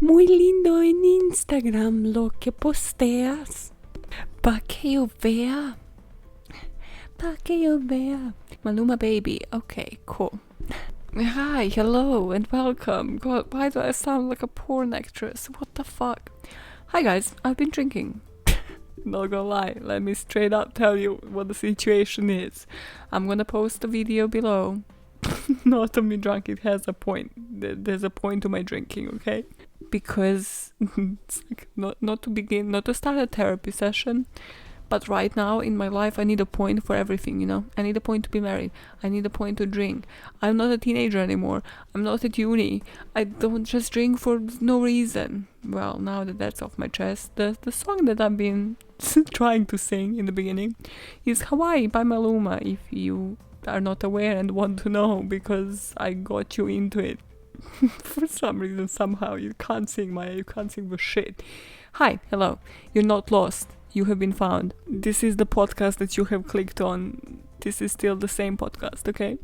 Muy lindo en Instagram lo que posteas. Pa' que yo vea. Pa' que yo vea. Maluma baby. Okay, cool. Hi, hello, and welcome. God, why do I sound like a porn actress? What the fuck? Hi guys, I've been drinking. Not gonna lie, let me straight up tell you what the situation is. I'm gonna post a video below. Not of me drunk, it has a point. There's a point to my drinking, okay? Because it's like not to start a therapy session, but right now in my life I need a point for everything, you know? I need a point to be married. I need a point to drink. I'm not a teenager anymore. I'm not at uni. I don't just drink for no reason. Well, now that that's off my chest, the song that I've been trying to sing in the beginning is Hawaii by Maluma, if you are not aware and want to know, because I got you into it. For some reason, somehow, you can't sing for shit. Hi, hello. You're not lost. You have been found. This is the podcast that you have clicked on. This is still the same podcast, okay?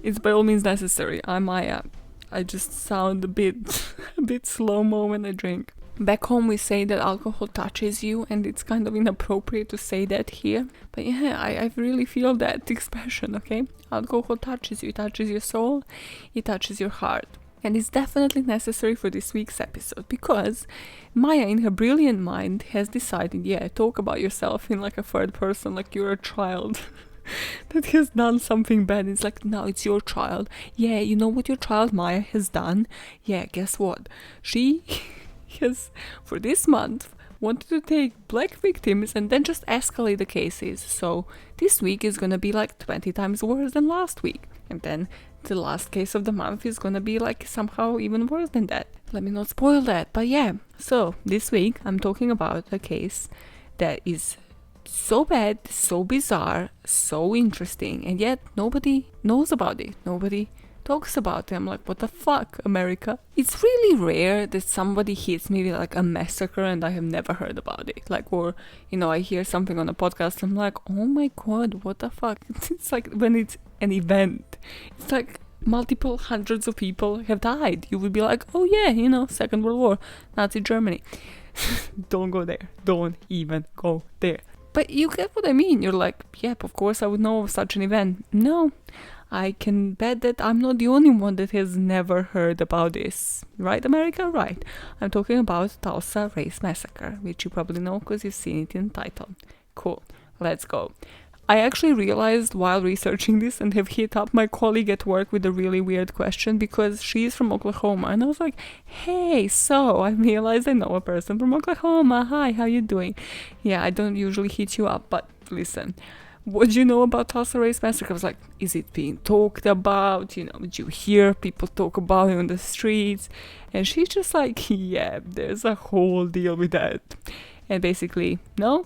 It's by all means necessary. I'm Maya. I just sound a bit slow-mo when I drink. Back home we say that alcohol touches you, and it's kind of inappropriate to say that here. But yeah, I really feel that expression, okay? Alcohol touches you. It touches your soul. It touches your heart. And it's definitely necessary for this week's episode, because Maya, in her brilliant mind, has decided, talk about yourself in like a third person, like you're a child that has done something bad. It's like, now it's your child. Yeah, you know what your child Maya has done? Yeah, guess what? She has, for this month, wanted to take black victims and then just escalate the cases. So this week is gonna be like 20 times worse than last week. And then the last case of the month is gonna be like somehow even worse than that. Let me not spoil that, but yeah. So this week I'm talking about a case that is so bad, so bizarre, so interesting, and yet nobody knows about it. Nobody talks about it. I'm like, what the fuck, America? It's really rare that somebody hits me with like a massacre and I have never heard about it. Like, or, you know, I hear something on a podcast, I'm like, oh my god, what the fuck? It's like when it's an event, it's like multiple hundreds of people have died. You would be like, oh yeah, you know, Second World War, Nazi Germany. Don't go there. Don't even go there. But you get what I mean. You're like, yep, of course I would know of such an event. No, I can bet that I'm not the only one that has never heard about this. Right, America? Right. I'm talking about Tulsa Race Massacre, which you probably know because you've seen it in the title. Cool. Let's go. I actually realized while researching this and have hit up my colleague at work with a really weird question, because she's from Oklahoma, and I was like, hey, so I realized I know a person from Oklahoma. Hi, how you doing? Yeah, I don't usually hit you up, but listen, what do you know about Tulsa Race Massacre? I was like, is it being talked about? You know, did you hear people talk about it on the streets? And she's just like, yeah, there's a whole deal with that. And basically, no.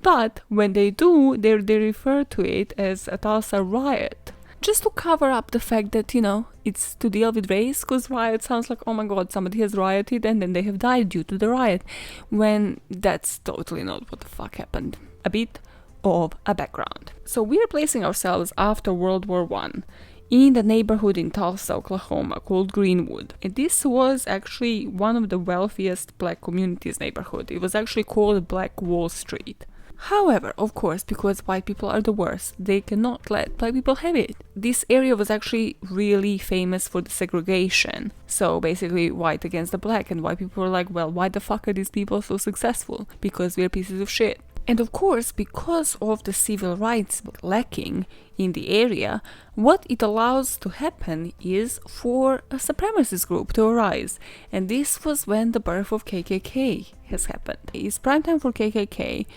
But when they do, they refer to it as a Tulsa riot. Just to cover up the fact that, you know, it's to deal with race, because riot sounds like, oh my god, somebody has rioted and then they have died due to the riot. When that's totally not what the fuck happened. A bit of a background. So we're placing ourselves after World War I in the neighborhood in Tulsa, Oklahoma called Greenwood. And this was actually one of the wealthiest black communities neighborhood. It was actually called Black Wall Street. However, of course, because white people are the worst, they cannot let black people have it. This area was actually really famous for the segregation. So basically white against the black, and white people were like, well, why the fuck are these people so successful? Because we're pieces of shit. And of course, because of the civil rights lacking in the area, what it allows to happen is for a supremacist group to arise. And this was when the birth of KKK has happened. It's prime time for KKK.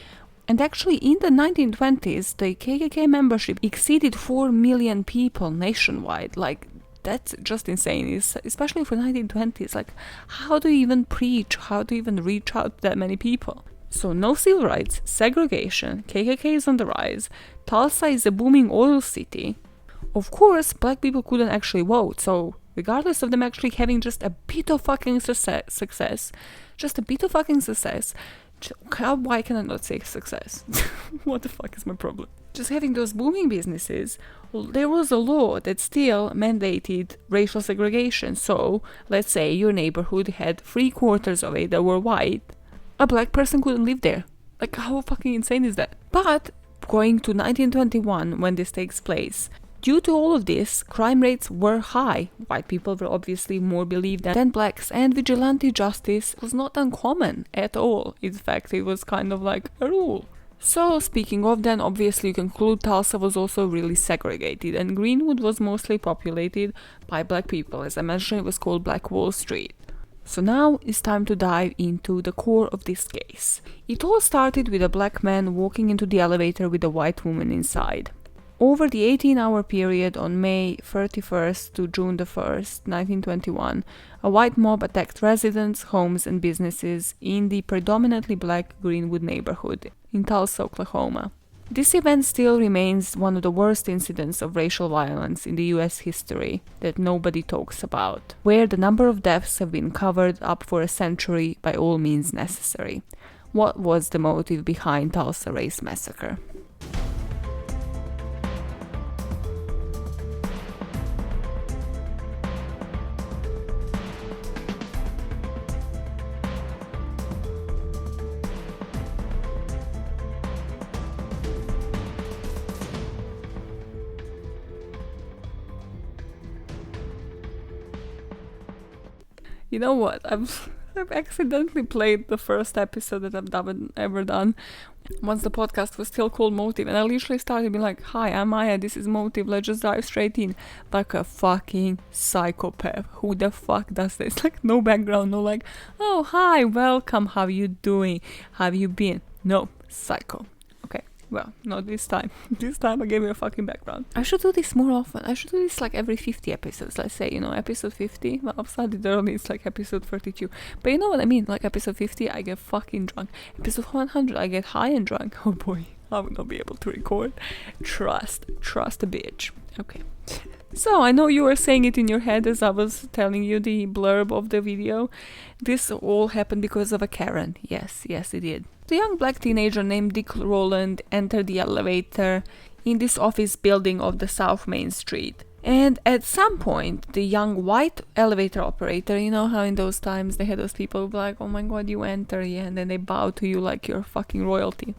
And actually, in the 1920s, the KKK membership exceeded 4 million people nationwide. Like, that's just insane, especially for 1920s. Like, how do you even preach? How do you even reach out to that many people? So, no civil rights, segregation, KKK is on the rise, Tulsa is a booming oil city. Of course, black people couldn't actually vote, so regardless of them actually having just a bit of fucking success, Why can I not say success? What the fuck is my problem? Just having those booming businesses, there was a law that still mandated racial segregation. So, let's say your neighborhood had 3/4 of it that were white, a black person couldn't live there. Like, how fucking insane is that? But, going to 1921, when this takes place, due to all of this, crime rates were high. White people were obviously more believed than blacks, and vigilante justice was not uncommon at all. In fact, it was kind of like a rule. So, speaking of, then obviously you conclude Tulsa was also really segregated, and Greenwood was mostly populated by black people. As I mentioned, it was called Black Wall Street. So now it's time to dive into the core of this case. It all started with a black man walking into the elevator with a white woman inside. Over the 18-hour period on May 31st to June the 1st, 1921, a white mob attacked residents, homes and businesses in the predominantly black Greenwood neighborhood in Tulsa, Oklahoma. This event still remains one of the worst incidents of racial violence in the US history that nobody talks about, where the number of deaths have been covered up for a century by all means necessary. What was the motive behind Tulsa Race Massacre? You know what? I've accidentally played the first episode that I've ever done once the podcast was still called Motive, and I literally started being like, hi, I'm Maya, this is Motive, let's just dive straight in. Like a fucking psychopath. Who the fuck does this? Like, no background, no like, oh, hi, welcome, how you doing? How have you been? No, psycho. Okay. Well, not this time. This time I gave you a fucking background. I should do this more often. I should do this like every 50 episodes. Let's say, episode 50. Well, I've started early, it's like episode 32. But you know what I mean? Like episode 50, I get fucking drunk. Episode 100, I get high and drunk. Oh boy, I would not be able to record. Trust a bitch. Okay. So, I know you were saying it in your head as I was telling you the blurb of the video. This all happened because of a Karen. Yes, it did. The young black teenager named Dick Rowland entered the elevator in this office building of the South Main Street. And at some point, the young white elevator operator, you know how in those times they had those people who were like, oh my god, you enter, yeah, and then they bow to you like you're fucking royalty.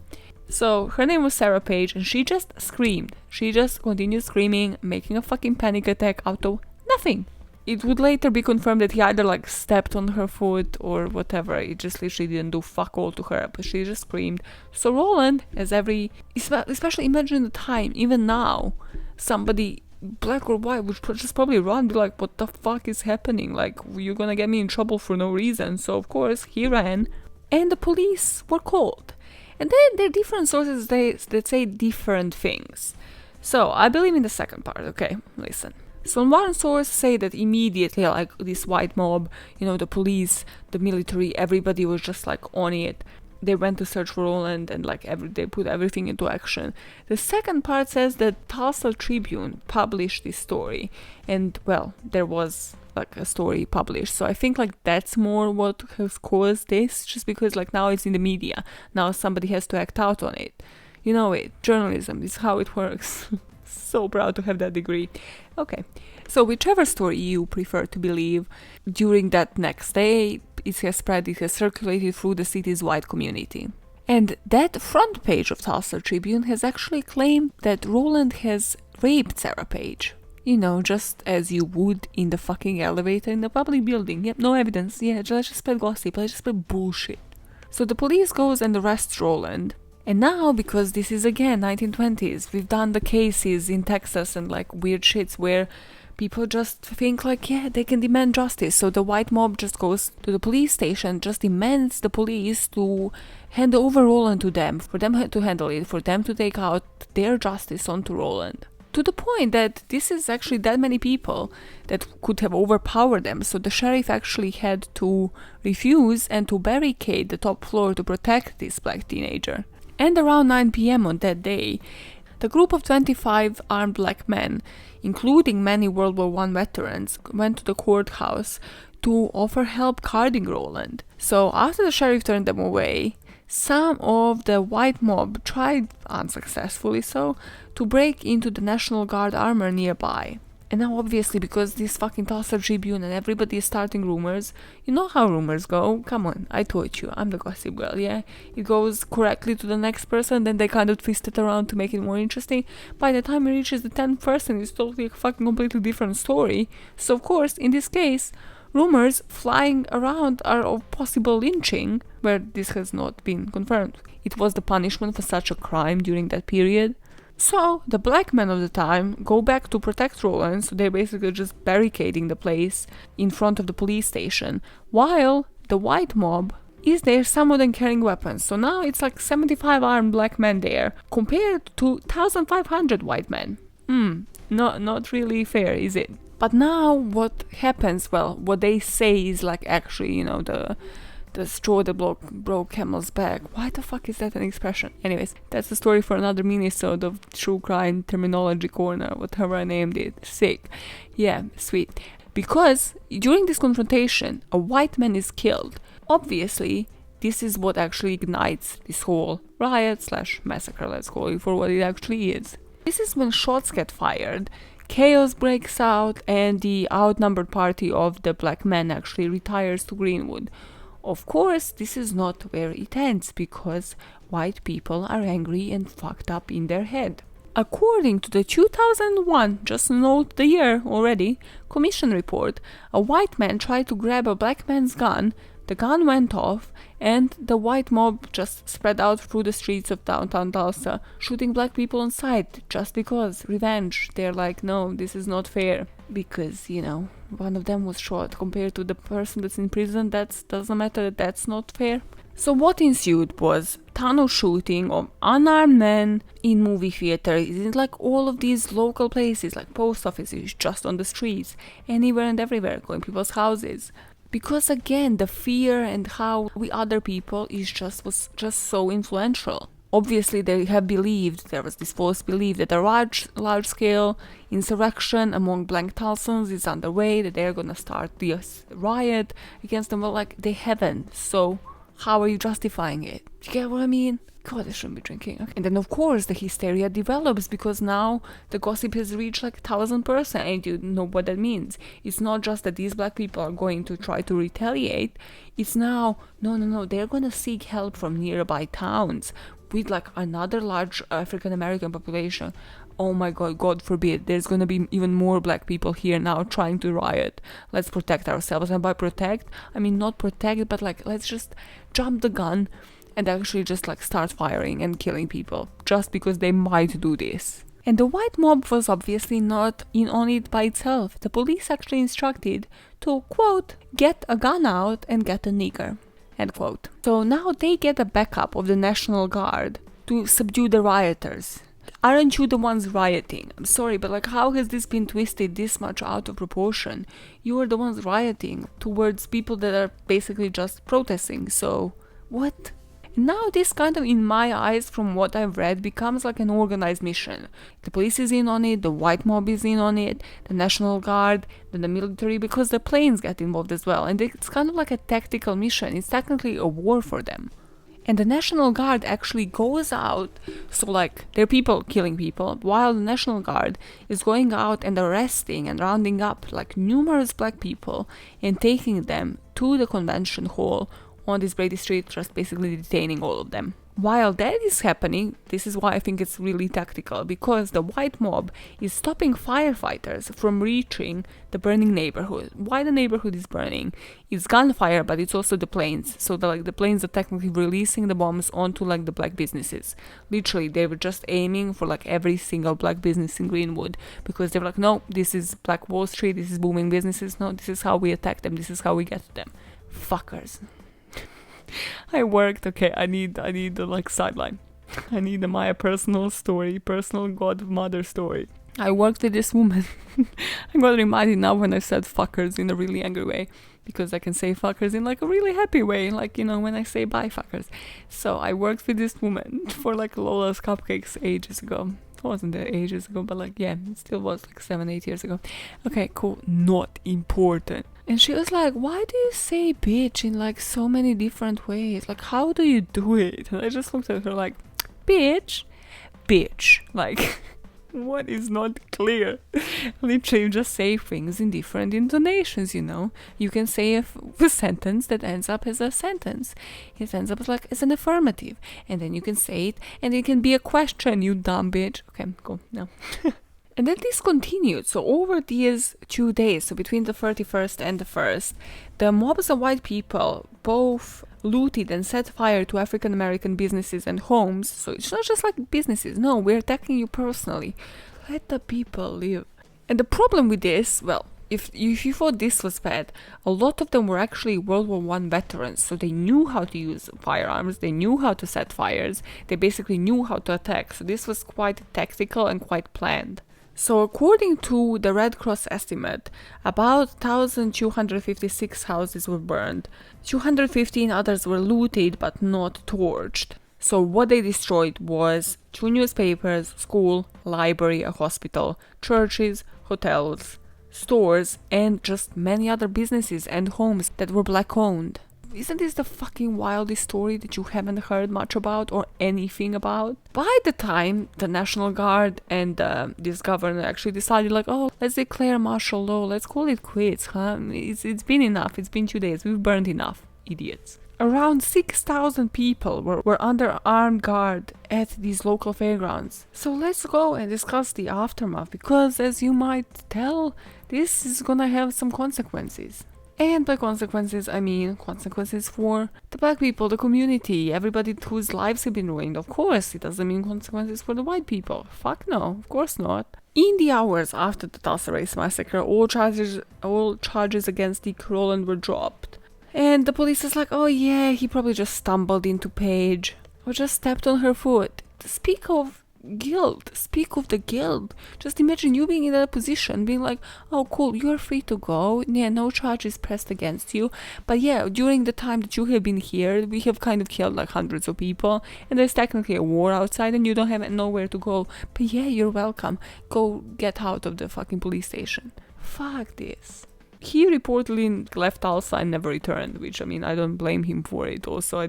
So, her name was Sarah Page, and she just screamed. She just continued screaming, making a fucking panic attack out of nothing. It would later be confirmed that he either like stepped on her foot or whatever. It just literally didn't do fuck all to her, but she just screamed. So Rowland, especially imagine the time, even now, somebody black or white would just probably run and be like, what the fuck is happening? Like, you're gonna get me in trouble for no reason. So of course he ran, and the police were called. And then there are different sources that say different things. So, I believe in the second part, okay? Listen. So, one source say that immediately, like, this white mob, the police, the military, everybody was just, like, on it. They went to search for Rowland and, like, they put everything into action. The second part says that Tulsa Tribune published this story. And, well, there was like a story published. So I think like that's more what has caused this, just because like now it's in the media. Now somebody has to act out on it. You know it. Journalism is how it works. So proud to have that degree. Okay. So whichever story you prefer to believe, during that next day, it has circulated through the city's white community. And that front page of Tulsa Tribune has actually claimed that Rowland has raped Sarah Page. Just as you would in the fucking elevator in the public building. Yep, no evidence. Yeah, let's just spread gossip. Let's just spread bullshit. So the police goes and arrests Rowland. And now, because this is again 1920s, we've done the cases in Texas and like weird shits where people just think like, yeah, they can demand justice. So the white mob just goes to the police station, just demands the police to hand over Rowland to them, for them to handle it, for them to take out their justice onto Rowland. To the point that this is actually that many people that could have overpowered them. So the sheriff actually had to refuse and to barricade the top floor to protect this black teenager. And around 9 p.m. on that day, the group of 25 armed black men, including many World War I veterans, went to the courthouse to offer help guarding Rowland. So after the sheriff turned them away, some of the white mob tried, unsuccessfully so, to break into the National Guard armor nearby. And now obviously, because this fucking Tulsa Tribune and everybody is starting rumors, you know how rumors go. Come on, I told you, I'm the gossip girl, yeah? It goes correctly to the next person, then they kind of twist it around to make it more interesting. By the time it reaches the 10th person, it's totally a fucking completely different story. So of course, in this case, rumors flying around are of possible lynching, where this has not been confirmed. It was the punishment for such a crime during that period. So, the black men of the time go back to protect Roland, so they're basically just barricading the place in front of the police station, while the white mob is there, some of them carrying weapons. So now it's like 75 armed black men there, compared to 1,500 white men. Not really fair, is it? But now what happens, well, what they say is like actually, you know, the straw that broke camel's back. Why the fuck is that an expression? Anyways, that's a story for another mini-sode of True Crime Terminology Corner, whatever I named it. Sick. Yeah, sweet. Because during this confrontation, a white man is killed. Obviously, this is what actually ignites this whole riot / massacre, let's call it for what it actually is. This is when shots get fired, chaos breaks out, and the outnumbered party of the black men actually retires to Greenwood. Of course, this is not where it ends, because white people are angry and fucked up in their head. According to the 2001, just note the year already, commission report, a white man tried to grab a black man's gun, the gun went off, and the white mob just spread out through the streets of downtown Tulsa, shooting black people on sight, just because, revenge. They're like, no, this is not fair. Because, you know, one of them was shot compared to the person that's in prison. That doesn't matter, that's not fair. So what ensued was tunnel shooting of unarmed men in movie theaters, in like all of these local places, like post offices, just on the streets, anywhere and everywhere, going to people's houses. Because again, the fear and how we other people was just so influential. Obviously, they have believed, there was this false belief that a large-scale insurrection among black Tulsans is underway, that they're gonna start this riot against them. Well, like, they haven't, so how are you justifying it? You get what I mean? God, I shouldn't be drinking. Okay. And then, of course, the hysteria develops, because now the gossip has reached like 1,000%, and you know what that means. It's not just that these black people are going to try to retaliate. It's now, no, they're gonna seek help from nearby towns with like another large African American population. Oh my god, God forbid, there's gonna be even more black people here now trying to riot. Let's protect ourselves. And by protect, I mean not protect, but like let's just jump the gun and actually just like start firing and killing people, just because they might do this. And the white mob was obviously not in on it by itself. The police actually instructed to, quote, get a gun out and get a nigger, end quote. So now they get a backup of the National Guard to subdue the rioters. Aren't you the ones rioting? I'm sorry, but like how has this been twisted this much out of proportion? You are the ones rioting towards people that are basically just protesting, so what? Now this kind of, in my eyes, from what I've read, becomes like an organized mission. The police is in on it, the white mob is in on it, the National Guard, then the military, because the planes get involved as well. And it's kind of like a tactical mission. It's technically a war for them. And the National Guard actually goes out, so like they're people killing people, while the National Guard is going out and arresting and rounding up like numerous black people and taking them to the convention hall on this Brady Street, just basically detaining all of them. While that is happening, this is why I think it's really tactical, because the white mob is stopping firefighters from reaching the burning neighborhood. Why the neighborhood is burning? It's gunfire, but it's also the planes. So the planes are technically releasing the bombs onto like the black businesses. Literally, they were just aiming for like every single black business in Greenwood, because they were like, no, this is Black Wall Street, this is booming businesses, no, this is how we attack them, this is how we get to them. Fuckers. I worked, okay, I need the like sideline. I need my personal story, personal godmother story. I worked with this woman. I got reminded now when I said fuckers in a really angry way, because I can say fuckers in like a really happy way, like, you know, when I say bye fuckers. So I worked with this woman for like Lola's Cupcakes ages ago. It wasn't that ages ago, but like, yeah, it still was like 7-8 years ago. Okay, cool, not important. And she was like, why do you say bitch in like so many different ways? Like, how do you do it? And I just looked at her like, bitch, bitch. Like, what is not clear? Literally, you just say things in different intonations, you know? You can say a sentence that ends up as a sentence. It ends up like as an affirmative. And then you can say it, and it can be a question, you dumb bitch. Okay, go, no. And then this continued. So over these 2 days, so between the 31st and the 1st, the mobs of white people both looted and set fire to African American businesses and homes. So it's not just like businesses. No, we're attacking you personally. Let the people live. And the problem with this, well, if you thought this was bad, a lot of them were actually World War I veterans, so they knew how to use firearms, they knew how to set fires, they basically knew how to attack. So this was quite tactical and quite planned. So according to the Red Cross estimate, about 1,256 houses were burned. 215 others were looted but not torched. So what they destroyed was 2 newspapers, school, library, a hospital, churches, hotels, stores, and just many other businesses and homes that were black owned. Isn't this the fucking wildest story that you haven't heard much about or anything about? By the time the National Guard and this governor actually decided like, oh, let's declare martial law, let's call it quits, huh? It's been enough, it's been 2 days, we've burned enough, idiots. Around 6,000 people were under armed guard at these local fairgrounds. So let's go and discuss the aftermath, because as you might tell, this is gonna have some consequences. And by consequences, I mean consequences for the black people, the community, everybody whose lives have been ruined. Of course, it doesn't mean consequences for the white people. Fuck no, of course not. In the hours after the Tulsa Race Massacre, all charges against Dick Rowland were dropped. And the police is like, oh yeah, he probably just stumbled into Paige or just stepped on her foot. Speak of guilt. Speak of the guilt. Just imagine you being in that position, being like, oh cool, you're free to go. Yeah, no charges pressed against you. But yeah, during the time that you have been here, we have kind of killed like hundreds of people. And there's technically a war outside and you don't have nowhere to go. But yeah, you're welcome. Go get out of the fucking police station. Fuck this. He reportedly left Tulsa and never returned, which, I mean, I don't blame him for it. Also,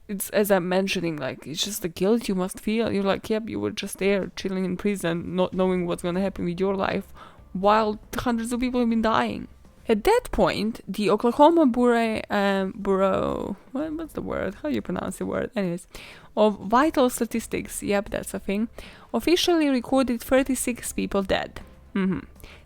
it's, as I'm mentioning, like, it's just the guilt you must feel. You're like, yep, you were just there, chilling in prison, not knowing what's gonna happen with your life, while hundreds of people have been dying. At that point, the Oklahoma Bureau, what's the word? How do you pronounce the word? Anyways, of Vital Statistics, yep, that's a thing, officially recorded 36 people dead.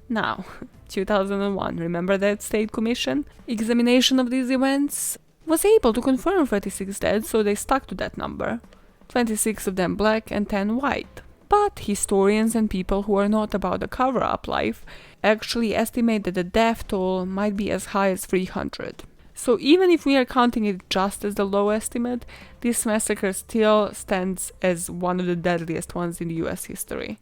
Now, 2001, remember that state commission? Examination of these events was able to confirm 36 dead, so they stuck to that number. 26 of them black and 10 white. But historians and people who are not about the cover-up life actually estimate that the death toll might be as high as 300. So even if we are counting it just as the low estimate, this massacre still stands as one of the deadliest ones in the US history.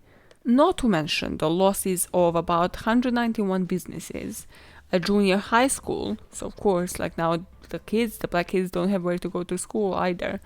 Not to mention the losses of about 191 businesses, a junior high school, so of course, like now the black kids don't have where to go to school either,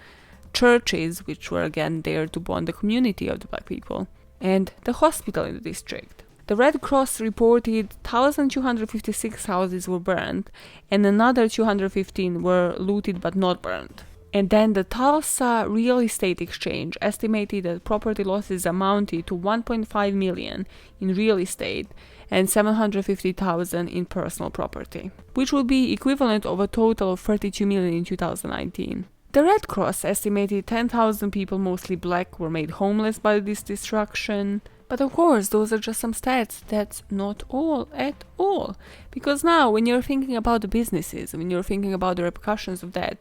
churches, which were again there to bond the community of the black people, and the hospital in the district. The Red Cross reported 1,256 houses were burned, and another 215 were looted but not burned. And then the Tulsa Real Estate Exchange estimated that property losses amounted to 1.5 million in real estate and 750,000 in personal property, which would be equivalent of a total of 32 million in 2019. The Red Cross estimated 10,000 people, mostly black, were made homeless by this destruction. But of course, those are just some stats. That's not all at all. Because now, when you're thinking about the businesses, when you're thinking about the repercussions of that,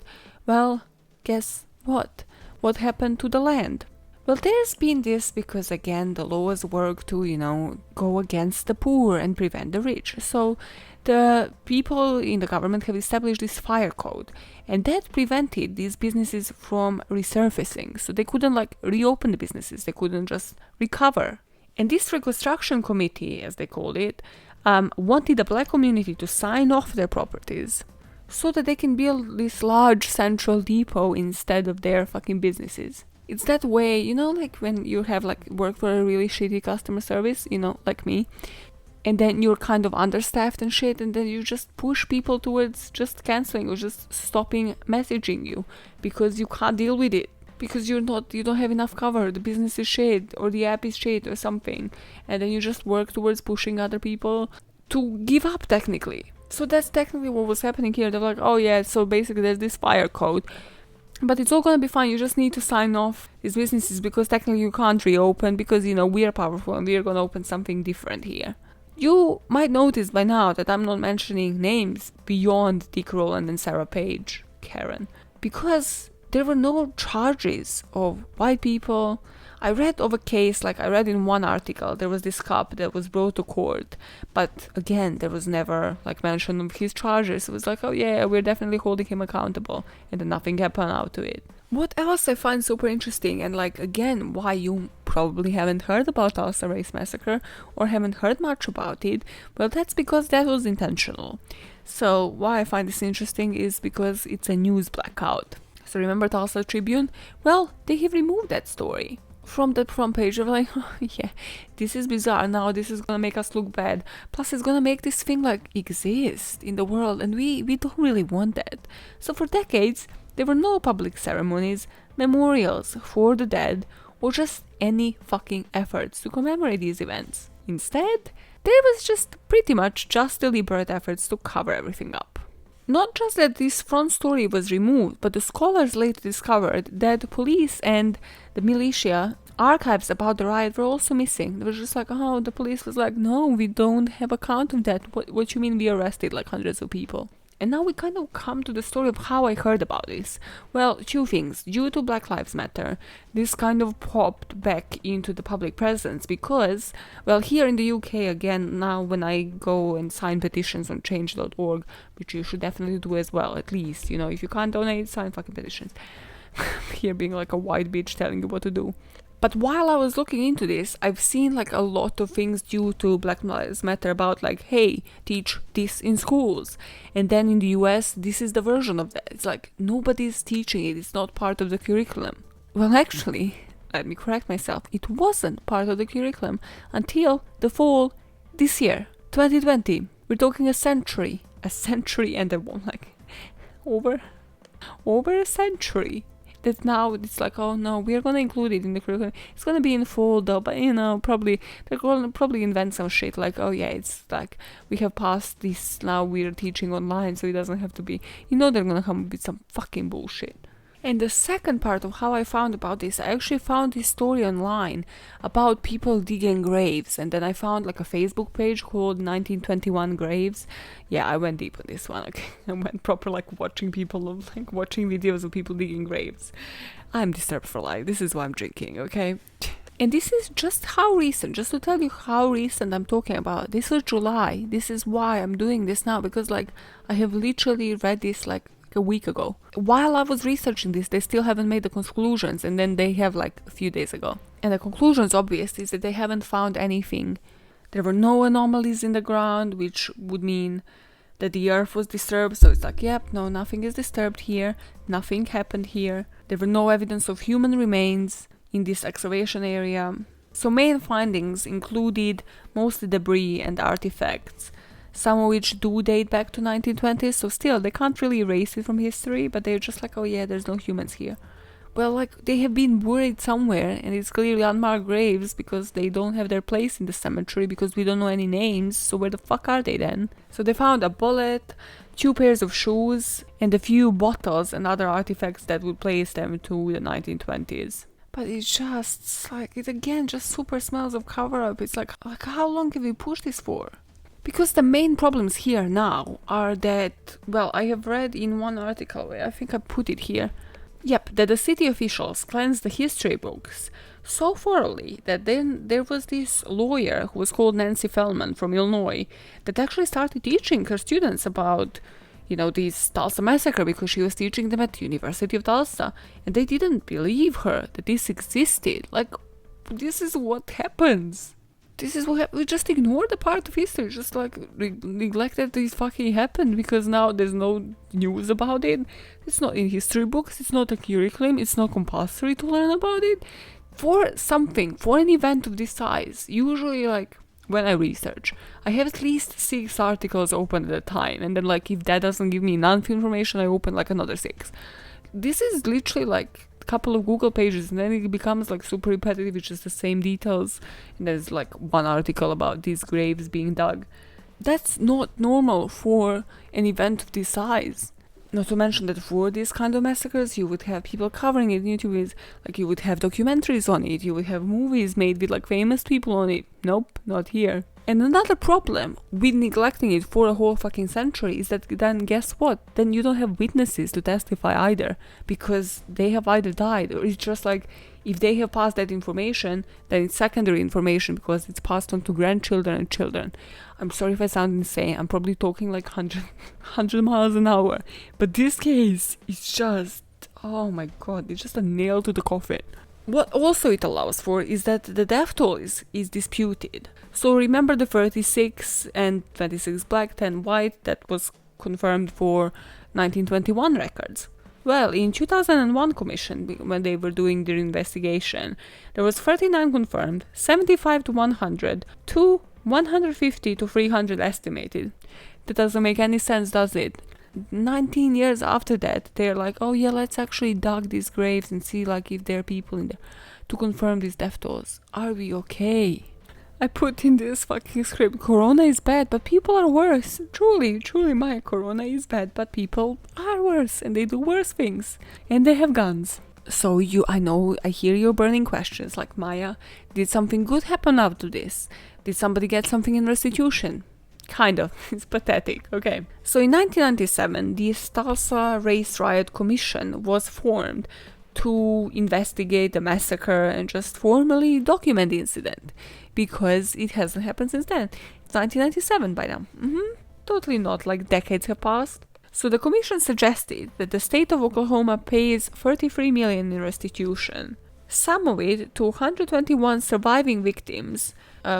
well, guess what? What happened to the land? Well, there's been this because, again, the laws work to, go against the poor and prevent the rich. So the people in the government have established this fire code, and that prevented these businesses from resurfacing. So they couldn't, reopen the businesses. They couldn't just recover. And this reconstruction committee, as they called it, wanted the black community to sign off their properties so that they can build this large central depot instead of their fucking businesses. It's that way, like when you have work for a really shitty customer service, like me, and then you're kind of understaffed and shit, and then you just push people towards just canceling or just stopping messaging you because you can't deal with it, because you don't have enough cover, the business is shit or the app is shit or something, and then you just work towards pushing other people to give up technically. So that's technically what was happening here. They're like, oh yeah, so basically there's this fire code, but it's all gonna be fine, you just need to sign off these businesses because technically you can't reopen because, you know, we are powerful and we are gonna open something different here. You might notice by now that I'm not mentioning names beyond Dick Rowland and Sarah Page, Karen, because there were no charges of white people. I read of a case, like I read in one article, there was this cop that was brought to court, but again, there was never like mention of his charges. It was like, oh yeah, we're definitely holding him accountable, and then nothing happened out to it. What else I find super interesting, and like again, why you probably haven't heard about Tulsa Race Massacre or haven't heard much about it, well, that's because that was intentional. So why I find this interesting is because it's a news blackout. So remember Tulsa Tribune? Well, they have removed that story from the front page. They're like, oh, yeah, this is bizarre now, this is gonna make us look bad, plus it's gonna make this thing like exist in the world, and we don't really want that. So for decades there were no public ceremonies, memorials for the dead, or just any fucking efforts to commemorate these events. Instead, there was just pretty much just deliberate efforts to cover everything up. Not just that this front story was removed, but the scholars later discovered that the police and the militia archives about the riot were also missing. They were just like, oh, the police was like, no, we don't have a count of that. What you mean we arrested like hundreds of people? And now we kind of come to the story of how I heard about this. Well, two things. Due to Black Lives Matter, this kind of popped back into the public presence because, well, here in the UK, again, now when I go and sign petitions on change.org, which you should definitely do as well, at least, you know, if you can't donate, sign fucking petitions. Here being like a white bitch telling you what to do. But while I was looking into this, I've seen like a lot of things due to Black Lives Matter about like, hey, teach this in schools. And then in the US, this is the version of that. It's like nobody's teaching it. It's not part of the curriculum. Well, actually, let me correct myself. It wasn't part of the curriculum until the fall this year, 2020. We're talking a century and a like over a century. That now it's like, oh no, we're gonna include it in the curriculum. It's gonna be in full though, but you know, probably they're gonna probably invent some shit like, oh yeah, it's like we have passed this, now we're teaching online, so it doesn't have to be. You know, they're gonna come with some fucking bullshit. And the second part of how I found about this, I actually found this story online about people digging graves, and then I found like a Facebook page called 1921 Graves. Yeah, I went deep on this one. Okay, I went proper like watching videos of people digging graves. I'm disturbed for life. This is why I'm drinking, okay? And this is just how recent, just to tell you how recent I'm talking about. This was July. This is why I'm doing this now, because like I have literally read this like a week ago. While I was researching this, they still haven't made the conclusions, and then they have like a few days ago. And the conclusions, obviously, is that they haven't found anything. There were no anomalies in the ground, which would mean that the earth was disturbed. So it's like, yep, no, nothing is disturbed here. Nothing happened here. There were no evidence of human remains in this excavation area. So main findings included mostly debris and artifacts, some of which do date back to 1920s, so still, they can't really erase it from history, but they're just like, oh yeah, there's no humans here. Well, like, they have been buried somewhere, and it's clearly unmarked graves, because they don't have their place in the cemetery, because we don't know any names, so where the fuck are they then? So they found a bullet, 2 pairs of shoes, and a few bottles and other artifacts that would place them to the 1920s. But it's just, like, it again just super smells of cover-up. It's like how long can we push this for? Because the main problems here now are that, well, I have read in one article, I think I put it here, yep, that the city officials cleansed the history books so thoroughly that then there was this lawyer who was called Nancy Feldman from Illinois that actually started teaching her students about, you know, this Tulsa Massacre, because she was teaching them at the University of Tulsa, and they didn't believe her that this existed. Like, this is what happens. This is what we just ignore the part of history, just like neglect that this fucking happened, because now there's no news about it. It's not in history books, it's not a curriculum, it's not compulsory to learn about it. For something, for an event of this size, usually like when I research, I have at least 6 articles open at a time, and then like if that doesn't give me enough information, I open like another 6. This is literally like a couple of Google pages, and then it becomes like super repetitive. It's just the same details, and there's like one article about these graves being dug. That's not normal for an event of this size. Not to mention that for these kind of massacres, you would have people covering it in YouTube, like you would have documentaries on it, you would have movies made with like famous people on it. Nope, not here. And another problem with neglecting it for a whole fucking century is that then guess what? Then you don't have witnesses to testify either, because they have either died, or it's just like if they have passed that information, then it's secondary information because it's passed on to grandchildren and children. I'm sorry if I sound insane. I'm probably talking like 100 miles an hour. But this case is just, oh my god, it's just a nail to the coffin. What also it allows for is that the death toll is disputed. So remember the 36 and 26 black, 10 white that was confirmed for 1921 records. Well, in 2001 commission, when they were doing their investigation, there was 39 confirmed, 75 to 100, 150 to 300 estimated. That doesn't make any sense, does it? 19 years after that, they're like, oh yeah, let's actually dug these graves and see like if there are people in there to confirm these death tolls. Are we okay? I put in this fucking script, Corona is bad, but people are worse. Truly, my Corona is bad, but people are worse, and they do worse things. And they have guns. So I hear your burning questions, like, Maya, did something good happen after this? Did somebody get something in restitution? Kind of. It's pathetic. Okay. So in 1997, the Tulsa Race Riot Commission was formed to investigate the massacre and just formally document the incident, because it hasn't happened since then. It's 1997 by now. Totally not, like decades have passed. So the commission suggested that the state of Oklahoma pays $33 million in restitution, some of it to 121 surviving victims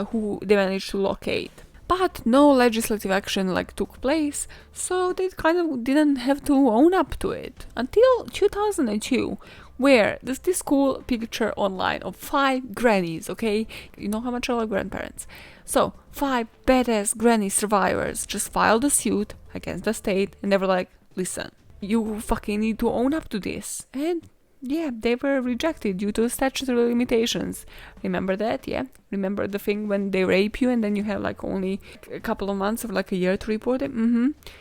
who they managed to locate. But no legislative action took place, so they kind of didn't have to own up to it until 2002, where there's this cool picture online of 5 grannies, okay? You know how much I love grandparents. So 5 badass granny survivors just filed a suit against the state, and they were like, listen, you fucking need to own up to this. And yeah, they were rejected due to statutory limitations. Remember that? Yeah. Remember the thing when they rape you and then you have only a couple of months or a year to report it?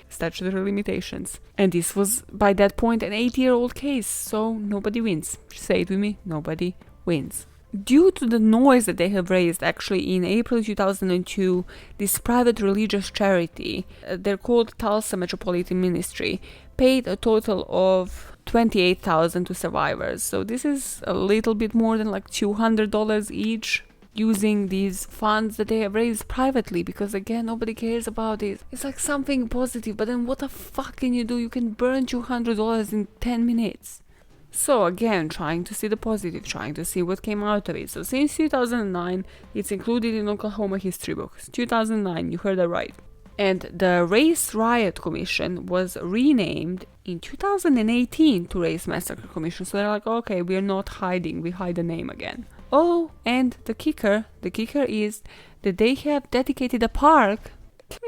Statutory limitations. And this was, by that point, an 8-year-old case. So nobody wins. Say it with me. Nobody wins. Due to the noise that they have raised, actually, in April 2002, this private religious charity, they're called Tulsa Metropolitan Ministry, paid a total of $28,000 to survivors. So this is a little bit more than $200 each, using these funds that they have raised privately, because again, nobody cares about it. It's something positive, but then what the fuck can you do? You can burn $200 in 10 minutes. So again, trying to see the positive, trying to see what came out of it. So since 2009, it's included in Oklahoma history books. 2009, you heard that right. And the Race Riot Commission was renamed in 2018 to Race Massacre Commission. So they're like, okay, we're not hiding, we hide the name again. Oh, and the kicker is that they have dedicated a park.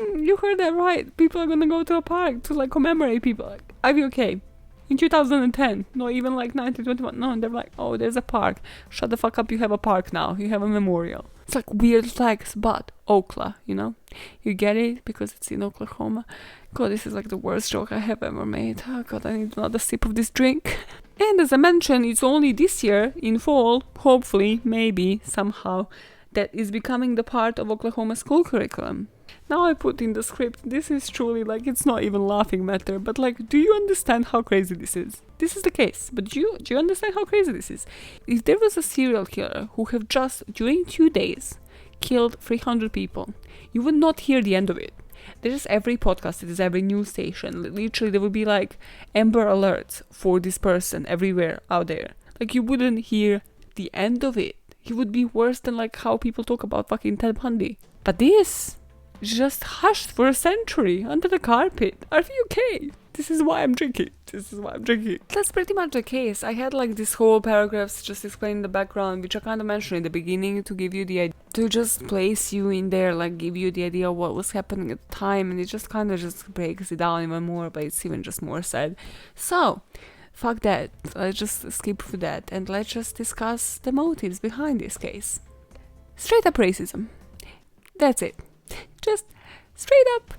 You heard that right. People are gonna go to a park to commemorate people. Are we okay? In 2010, not even 1921. No, they're like, oh, there's a park. Shut the fuck up, you have a park now. You have a memorial. It's weird flags, but Okla, You get it? Because it's in Oklahoma. God, this is the worst joke I have ever made. Oh God, I need another sip of this drink. And as I mentioned, it's only this year, in fall, hopefully, maybe, somehow, that is becoming the part of Oklahoma school curriculum. Now I put in the script, this is truly it's not even laughing matter, but do you understand how crazy this is? This is the case, but do you understand how crazy this is? If there was a serial killer who have just, during 2 days, killed 300 people, you would not hear the end of it. There's every podcast, there's every news station, literally there would be Amber Alerts for this person everywhere out there. You wouldn't hear the end of it. It would be worse than how people talk about fucking Ted Bundy. But this just hushed for a century under the carpet. Are we okay? This is why I'm drinking. That's pretty much the case. I had like this whole paragraphs just explaining the background, which I kind of mentioned in the beginning to give you the idea, to just place you in there, like give you the idea of what was happening at the time, and it just kind of just breaks it down even more, but it's even just more sad. So, fuck that. Let's just skip through that, and let's just discuss the motives behind this case. Straight up racism. That's it. Just straight up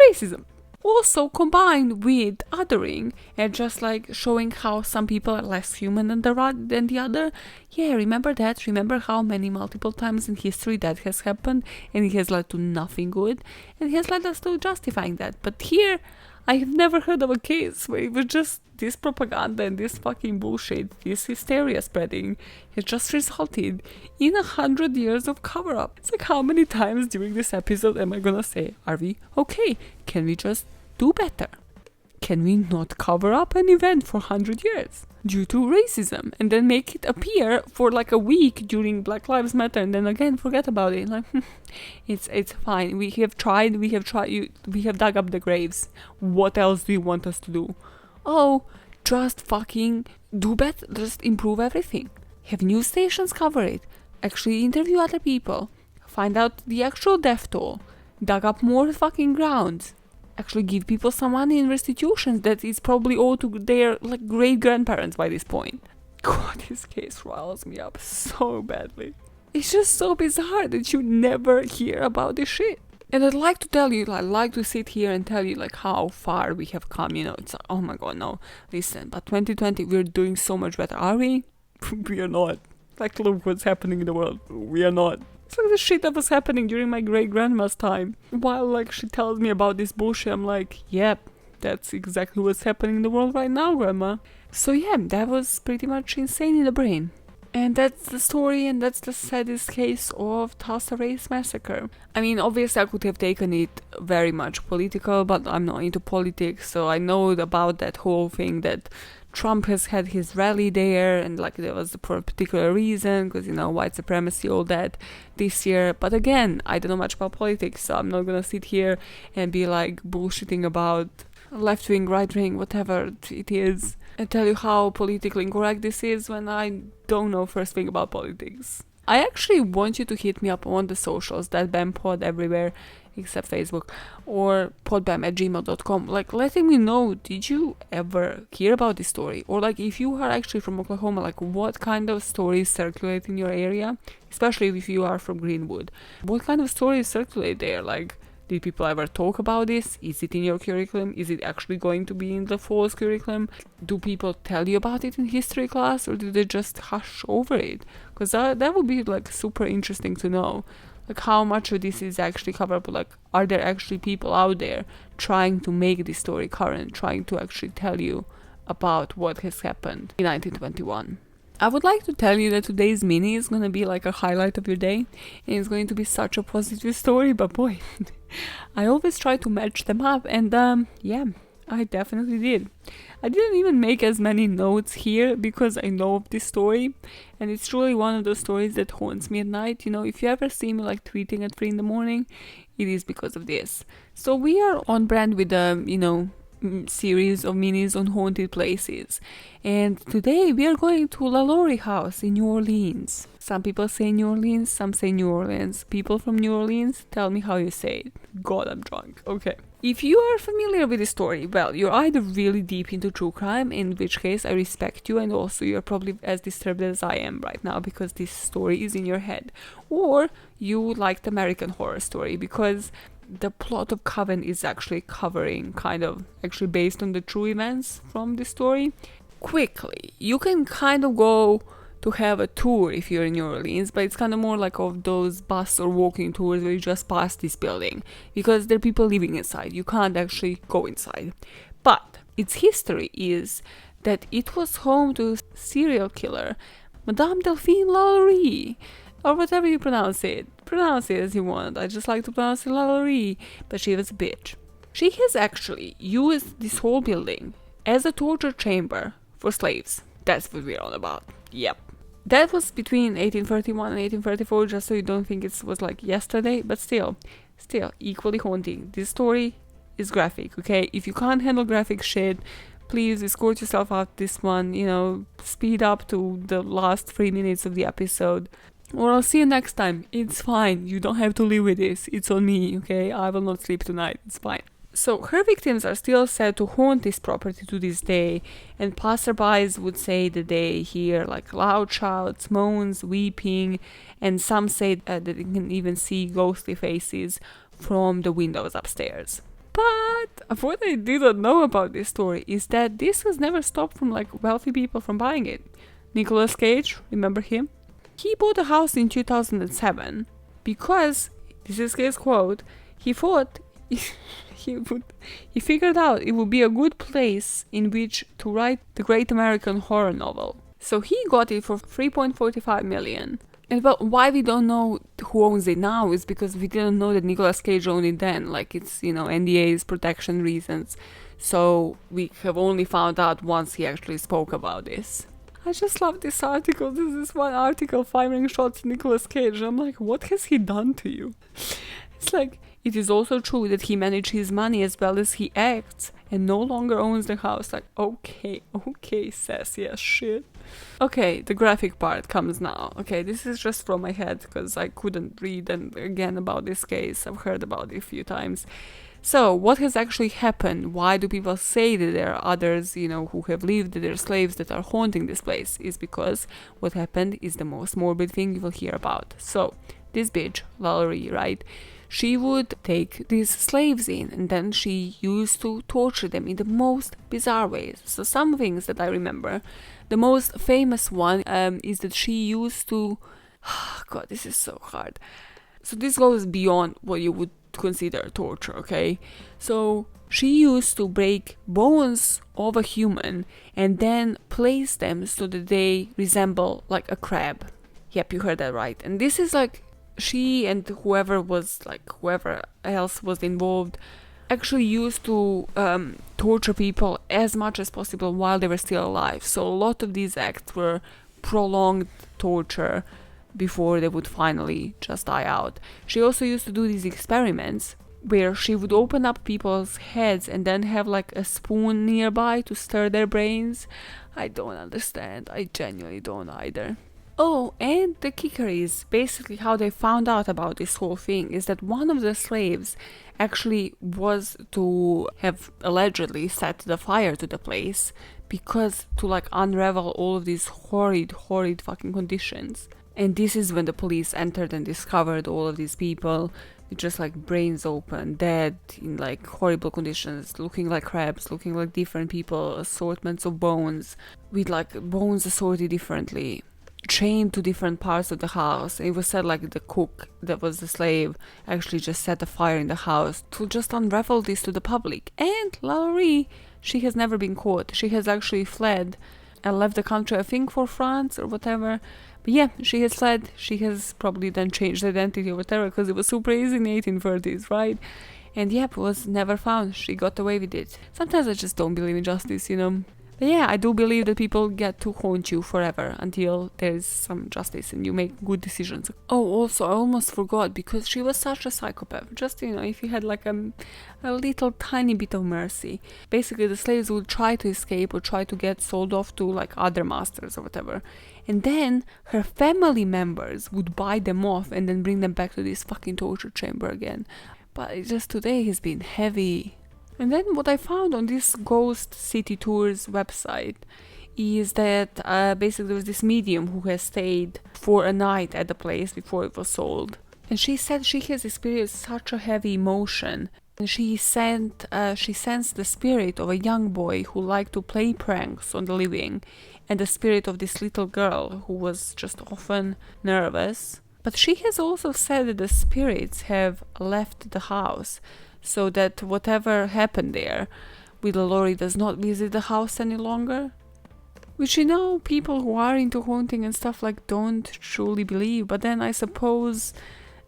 racism. Also combined with othering and just like showing how some people are less human than the other. Yeah, remember that? Remember how many multiple times in history that has happened and it has led to nothing good, and it has led us to justifying that. But here, I have never heard of a case where it was just this propaganda and this fucking bullshit, this hysteria spreading, has just resulted in 100 years of cover-up. It's like, how many times during this episode am I gonna say, are we okay? Can we just do better? Can we not cover up an event for 100 years due to racism and then make it appear for like a week during Black Lives Matter and then again forget about it? Like, it's fine. We have tried, we have dug up the graves. What else do you want us to do? Oh, just fucking do better, just improve everything. Have news stations cover it. Actually interview other people. Find out the actual death toll. Dug up more fucking grounds. Actually give people some money in restitutions that is probably owed to their like great-grandparents by this point. God, this case riles me up so badly. It's just so bizarre that you never hear about this shit. And I'd like to tell you, I'd like to sit here and tell you like how far we have come, you know. It's like, oh my god, no, listen, but 2020 we're doing so much better, are we? We are not. Like, look what's happening in the world. We are not. It's like the shit that was happening during my great-grandma's time. While like she tells me about this bullshit, I'm like, yep, that's exactly what's happening in the world right now, grandma. So yeah, that was pretty much insane in the brain. And that's the story, and that's the saddest case of Tulsa Race Massacre. I mean, obviously I could have taken it very much political, but I'm not into politics, so I know about that whole thing that Trump has had his rally there, and like there was for a particular reason, because, you know, white supremacy, all that this year. But again, I don't know much about politics, so I'm not gonna sit here and be like bullshitting about left wing, right wing, whatever it is, and tell you how politically incorrect this is when I don't know first thing about politics. I actually want you to hit me up on the socials, that BAM pod everywhere except Facebook, or podbamn@gmail.com, like letting me know, did you ever hear about this story? Or like if you are actually from Oklahoma, like what kind of stories circulate in your area, especially if you are from Greenwood. What kind of stories circulate there? Like, did people ever talk about this? Is it in your curriculum? Is it actually going to be in the fall's curriculum? Do people tell you about it in history class, or do they just hush over it? Because that would be like super interesting to know. Like how much of this is actually covered up. Like, are there actually people out there trying to make this story current, trying to actually tell you about what has happened in 1921? I would like to tell you that today's mini is going to be like a highlight of your day, and it's going to be such a positive story, but boy, I always try to match them up, and yeah, I definitely did. I didn't even make as many notes here because I know of this story, and it's truly one of those stories that haunts me at night. You know, if you ever see me like tweeting at 3 a.m, it is because of this. So we are on brand with the, you know, series of minis on haunted places, and today we are going to LaLaurie house in New Orleans. Some people say New Orleans, some say New Orleans. People from New Orleans, tell me how you say it. God, I'm drunk. Okay. If you are familiar with the story, well, you're either really deep into true crime, in which case I respect you, and also you're probably as disturbed as I am right now because this story is in your head, or you liked American Horror Story because the plot of Coven is actually covering, kind of actually based on the true events from the story. Quickly, you can kind of go to have a tour if you're in New Orleans, but it's kind of more like of those bus or walking tours where you just pass this building because there are people living inside. You can't actually go inside. But its history is that it was home to serial killer Madame Delphine LaLaurie, or whatever you pronounce it. Pronounce it as you want. I just like to pronounce it LaLaurie, but she was a bitch. She has actually used this whole building as a torture chamber for slaves. That's what we're on about. Yep. That was between 1831 and 1834, just so you don't think it was like yesterday, but still equally haunting. This story is graphic, okay? If you can't handle graphic shit, please escort yourself out this one, speed up to the last 3 minutes of the episode. Or I'll see you next time. It's fine. You don't have to live with this. It's on me, okay? I will not sleep tonight. It's fine. So her victims are still said to haunt this property to this day, and passerbys would say that they hear like loud shouts, moans, weeping, and some say that they can even see ghostly faces from the windows upstairs. But what I didn't know about this story is that this was never stopped from like wealthy people from buying it. Nicolas Cage, remember him? He bought a house in 2007 because, this is his quote, he thought he figured out it would be a good place in which to write the great American horror novel. So he got it for $3.45 million. And well, why we don't know who owns it now is because we didn't know that Nicolas Cage owned it then. Like, it's, NDAs, protection reasons. So we have only found out once he actually spoke about this. I just love this article. This is one article firing shots at Nicolas Cage. I'm like, what has he done to you? It's like, it is also true that he managed his money as well as he acts and no longer owns the house. Like, okay, sassy as shit. Okay, the graphic part comes now. Okay, this is just from my head because I couldn't read again about this case. I've heard about it a few times. So, what has actually happened? Why do people say that there are others, who have lived, that they're slaves that are haunting this place? Is because what happened is the most morbid thing you will hear about. So, this bitch, LaLaurie, right? She would take these slaves in and then she used to torture them in the most bizarre ways. So some things that I remember, the most famous one is that she used to... God, this is so hard. So this goes beyond what you would consider torture, okay? So she used to break bones of a human and then place them so that they resemble like a crab. Yep, you heard that right. And this is like... She and whoever else was involved actually used to torture people as much as possible while they were still alive. So a lot of these acts were prolonged torture before they would finally just die out. She also used to do these experiments where she would open up people's heads and then have like a spoon nearby to stir their brains. I don't understand. I genuinely don't either. Oh, and the kicker is basically how they found out about this whole thing is that one of the slaves actually was to have allegedly set the fire to the place because to like unravel all of these horrid fucking conditions. And this is when the police entered and discovered all of these people with just like brains open, dead in like horrible conditions, looking like crabs, looking like different people, assortments of bones, with like bones assorted differently, chained to different parts of the house. It was said like the cook that was the slave actually just set a fire in the house to just unravel this to the public. And LaLaurie, she has never been caught. She has actually fled and left the country, I think for France or whatever. But yeah, she has fled. She has probably then changed identity or whatever because it was super easy in the 1830s, right? And yep, was never found. She got away with it. Sometimes I just don't believe in justice, But yeah, I do believe that people get to haunt you forever until there's some justice and you make good decisions. Oh, also, I almost forgot, because she was such a psychopath. Just, if you had like a little tiny bit of mercy. Basically, the slaves would try to escape or try to get sold off to like other masters or whatever. And then her family members would buy them off and then bring them back to this fucking torture chamber again. But it just today has been heavy. And then what I found on this Ghost City Tours website is that basically there was this medium who has stayed for a night at the place before it was sold. And she said she has experienced such a heavy emotion. And she sensed the spirit of a young boy who liked to play pranks on the living, and the spirit of this little girl who was just often nervous. But she has also said that the spirits have left the house, so that whatever happened there, LaLaurie does not visit the house any longer. Which, people who are into haunting and stuff like don't truly believe. But then I suppose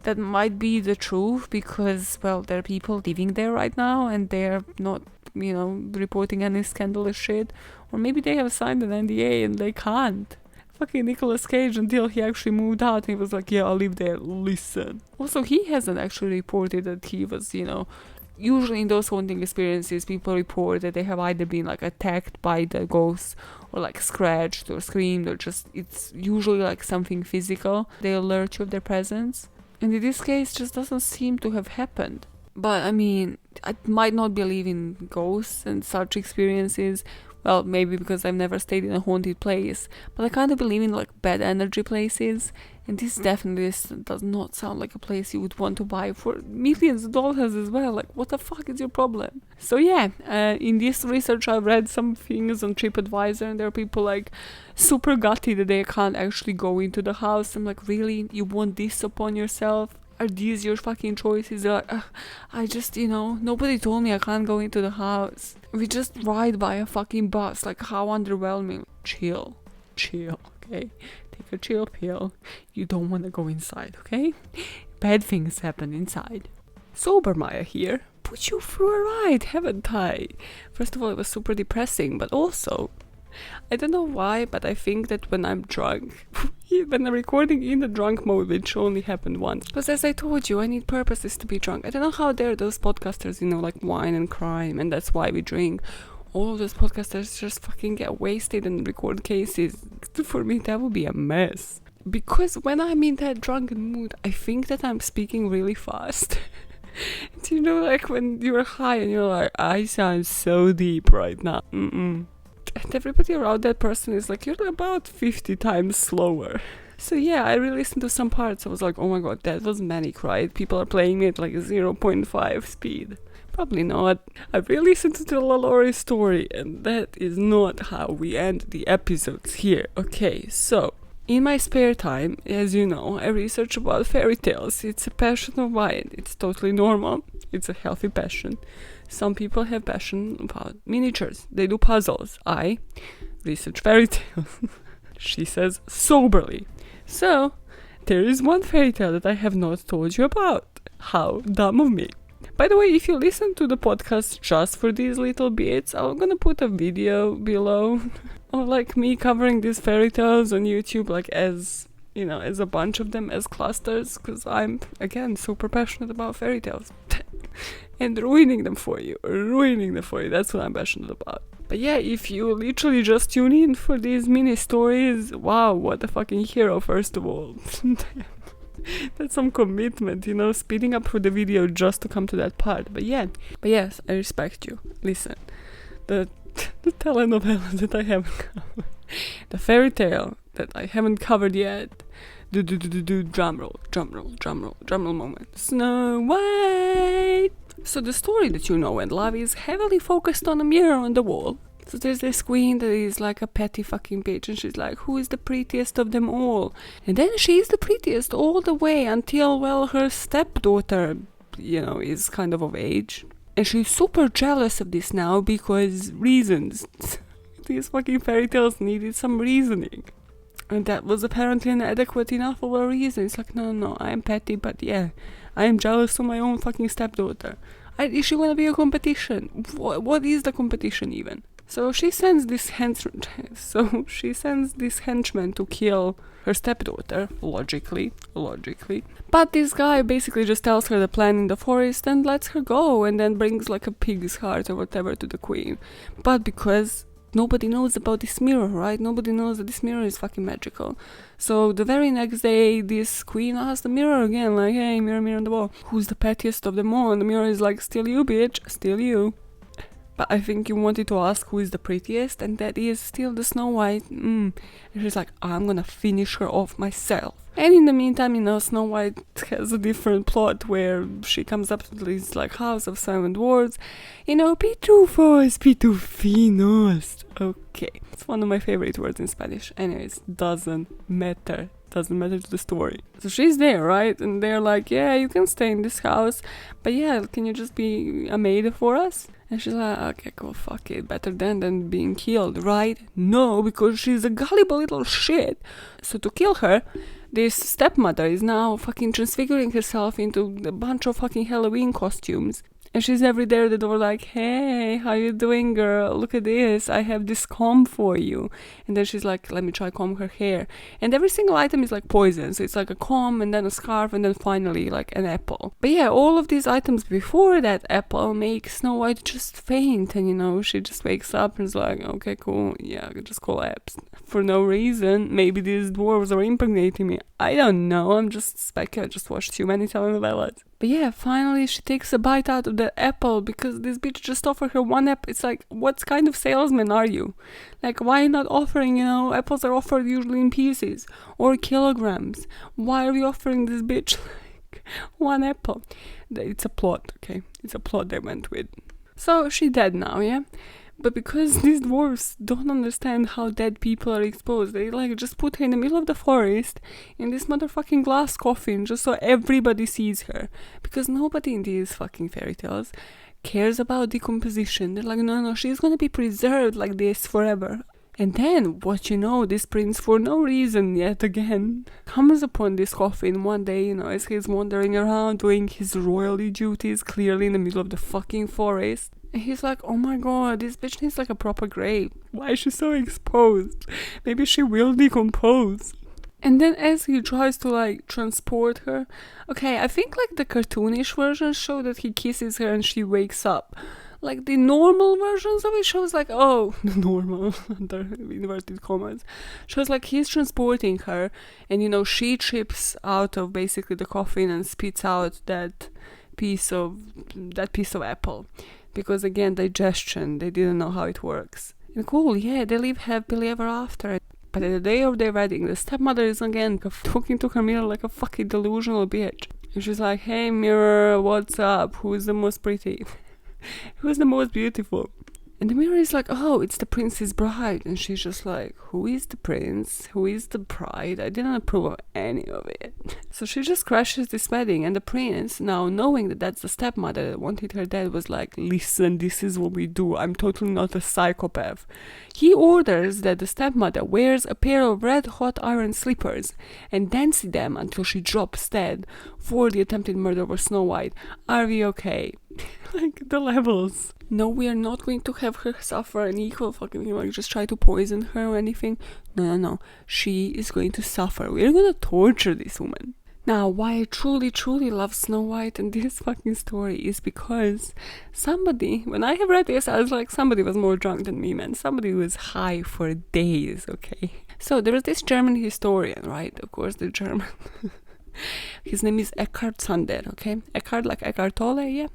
that might be the truth because, well, there are people living there right now and they're not, reporting any scandalous shit. Or maybe they have signed an NDA and they can't. Fucking Nicolas Cage, until he actually moved out, he was like, yeah, I'll live there, listen. Also, he hasn't actually reported that he was, usually in those haunting experiences, people report that they have either been like attacked by the ghosts or like scratched or screamed, or just, it's usually like something physical. They alert you of their presence. And in this case, just doesn't seem to have happened. But I mean, I might not believe in ghosts and such experiences. Well, maybe because I've never stayed in a haunted place, but I kind of believe in like bad energy places, and this definitely does not sound like a place you would want to buy for millions of dollars as well. Like, what the fuck is your problem? So yeah, in this research I've read some things on TripAdvisor, and there are people like super gutty that they can't actually go into the house. I'm like, really? You want this upon yourself? Are these your fucking choices? They're like, I just, nobody told me I can't go into the house. We just ride by a fucking bus. Like, how underwhelming. Chill, okay? Take a chill pill. You don't want to go inside, okay? Bad things happen inside. Sober Maya here. Put you through a ride, haven't I? First of all, it was super depressing, but also, I don't know why, but I think that when I'm drunk, when I'm recording in the drunk mode, which only happened once, because as I told you, I need purposes to be drunk. I don't know how dare those podcasters, like wine and crime, and that's why we drink. All of those podcasters just fucking get wasted and record cases. For me, that would be a mess. Because when I'm in that drunken mood, I think that I'm speaking really fast. Like when you're high and you're like, I sound so deep right now. And everybody around that person is like, you're about 50 times slower. So yeah, I re-listened to some parts. I was like, oh my god, that was manic, right? People are playing it like 0.5 speed. Probably not. I re-listened to the LaLaurie story, and that is not how we end the episodes here. Okay, so in my spare time, as you know, I research about fairy tales. It's a passion of mine. It's totally normal. It's a healthy passion. Some people have passion about miniatures. They do puzzles. I research fairy tales. She says soberly. So, there is one fairy tale that I have not told you about. How dumb of me. By the way, if you listen to the podcast just for these little bits, I'm gonna put a video below of like me covering these fairy tales on YouTube, like as a bunch of them, as clusters, because I'm, again, super passionate about fairy tales. And ruining them for you. That's what I'm passionate about. But yeah, if you literally just tune in for these mini stories, wow, what a fucking hero, first of all. That's some commitment, speeding up for the video just to come to that part. But yes, I respect you. Listen, the telenovela that I haven't covered, the fairy tale that I haven't covered yet. Drum roll moment. Snow White. So the story that you know and love is heavily focused on a mirror on the wall. So there's this queen that is like a petty fucking bitch, and she's like, who is the prettiest of them all? And then she's the prettiest all the way until, well, her stepdaughter, is kind of age. And she's super jealous of this now because reasons. These fucking fairy tales needed some reasoning. And that was apparently inadequate enough of a reason. It's like, no, I am petty, but yeah, I am jealous of my own fucking stepdaughter. Is she gonna be a competition? What is the competition even? So she sends this henchman to kill her stepdaughter, logically. But this guy basically just tells her the plan in the forest and lets her go, and then brings like a pig's heart or whatever to the queen. But because nobody knows about this mirror, right? Nobody knows that this mirror is fucking magical. So the very next day, this queen asks the mirror again, like, hey, mirror on the wall, who's the pettiest of them all? And the mirror is like, still you, bitch, still you. But I think you wanted to ask who is the prettiest, and that is still the Snow White. And she's like, I'm gonna finish her off myself. And in the meantime, Snow White has a different plot where she comes up to this like house of 7 dwarves. Pitufos, pitufinos. Okay, it's one of my favorite words in Spanish. Anyways, doesn't matter to the story. So she's there, right? And they're like, yeah, you can stay in this house, but yeah, can you just be a maid for us? And she's like, okay, cool, fuck it, better than being killed, right? No, because she's a gullible little shit. So to kill her, this stepmother is now fucking transfiguring herself into a bunch of fucking Halloween costumes. And she's every day at the door like, hey, how you doing, girl? Look at this. I have this comb for you. And then she's like, let me try comb her hair. And every single item is like poison. So it's like a comb and then a scarf and then finally like an apple. But yeah, all of these items before that apple make Snow White just faint. And you know, she just wakes up and is like, okay, cool. Yeah, I just collapsed. For no reason. Maybe these dwarves are impregnating me. I don't know. I'm just speculating. I just watched too many telenovelas. But yeah, finally she takes a bite out of the apple because this bitch just offered her one apple. It's like, what kind of salesman are you? Like, why not offering, you know, apples are offered usually in pieces or kilograms. Why are you offering this bitch like one apple? It's a plot, okay? It's a plot they went with. So she's dead now, yeah? But because these dwarves don't understand how dead people are exposed, they like just put her in the middle of the forest in this motherfucking glass coffin just so everybody sees her. Because nobody in these fucking fairy tales cares about decomposition. They're like, no, she's gonna be preserved like this forever. And then, what you know, this prince, for no reason yet again, comes upon this coffin one day, you know, as he's wandering around doing his royally duties, clearly in the middle of the fucking forest. And he's like, oh my god, this bitch needs like a proper grave. Why is she so exposed? Maybe she will decompose. And then as he tries to like transport her, okay, I think like the cartoonish versions show that he kisses her and she wakes up. Like the normal versions of it shows like, oh, the normal, under inverted commas, shows like he's transporting her and you know, she trips out of basically the coffin and spits out that piece of apple. Because again, digestion, they didn't know how it works. And cool, yeah, they live happily ever after. But at the day of their wedding, the stepmother is again talking to her mirror like a fucking delusional bitch. And she's like, hey mirror, what's up? Who's the most pretty? Who's the most beautiful? And the mirror is like, oh, it's the prince's bride. And she's just like, who is the prince? Who is the bride? I didn't approve of any of it. So she just crashes this wedding. And the prince, now knowing that that's the stepmother that wanted her dead, was like, listen, this is what we do. I'm totally not a psychopath. He orders that the stepmother wears a pair of red hot iron slippers and dances them until she drops dead for the attempted murder of Snow White. Are we okay? Like the levels. No, we are not going to have her suffer an equal fucking thing, like just try to poison her or anything. No. She is going to suffer. We're gonna torture this woman. Now, why I truly love Snow White and this fucking story is because somebody, when I have read this, I was like, somebody was more drunk than me, man. Somebody was high for days, okay? So there was this German historian, right? Of course, the German. His name is Eckhart Sander, okay? Eckhart, like Eckhart Tolle, yeah?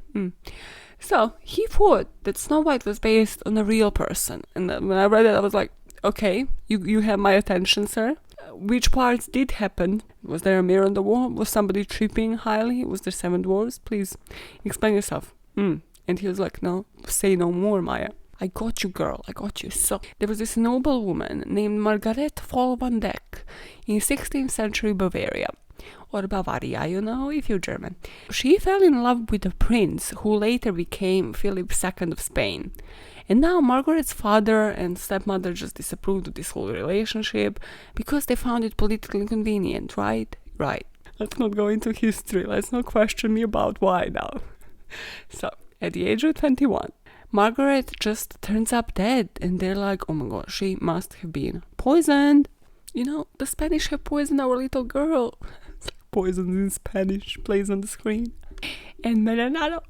So, he thought that Snow White was based on a real person. And when I read it, I was like, okay, you have my attention, sir. Which parts did happen? Was there a mirror on the wall? Was somebody tripping highly? Was there 7 dwarves? Please, explain yourself. And he was like, no, say no more, Maya. I got you, girl, I got you. So, there was this noble woman named Margaret von van Dijk in 16th century Bavaria. Or Bavaria, you know, if you're German. She fell in love with a prince who later became Philip II of Spain. And now Margaret's father and stepmother just disapproved of this whole relationship because they found it politically inconvenient, right? Right. Let's not go into history. Let's not question me about why now. So, at the age of 21, Margaret just turns up dead and they're like, oh my god, she must have been poisoned. You know, the Spanish have poisoned our little girl. Poisons in Spanish plays on the screen. Envenenado,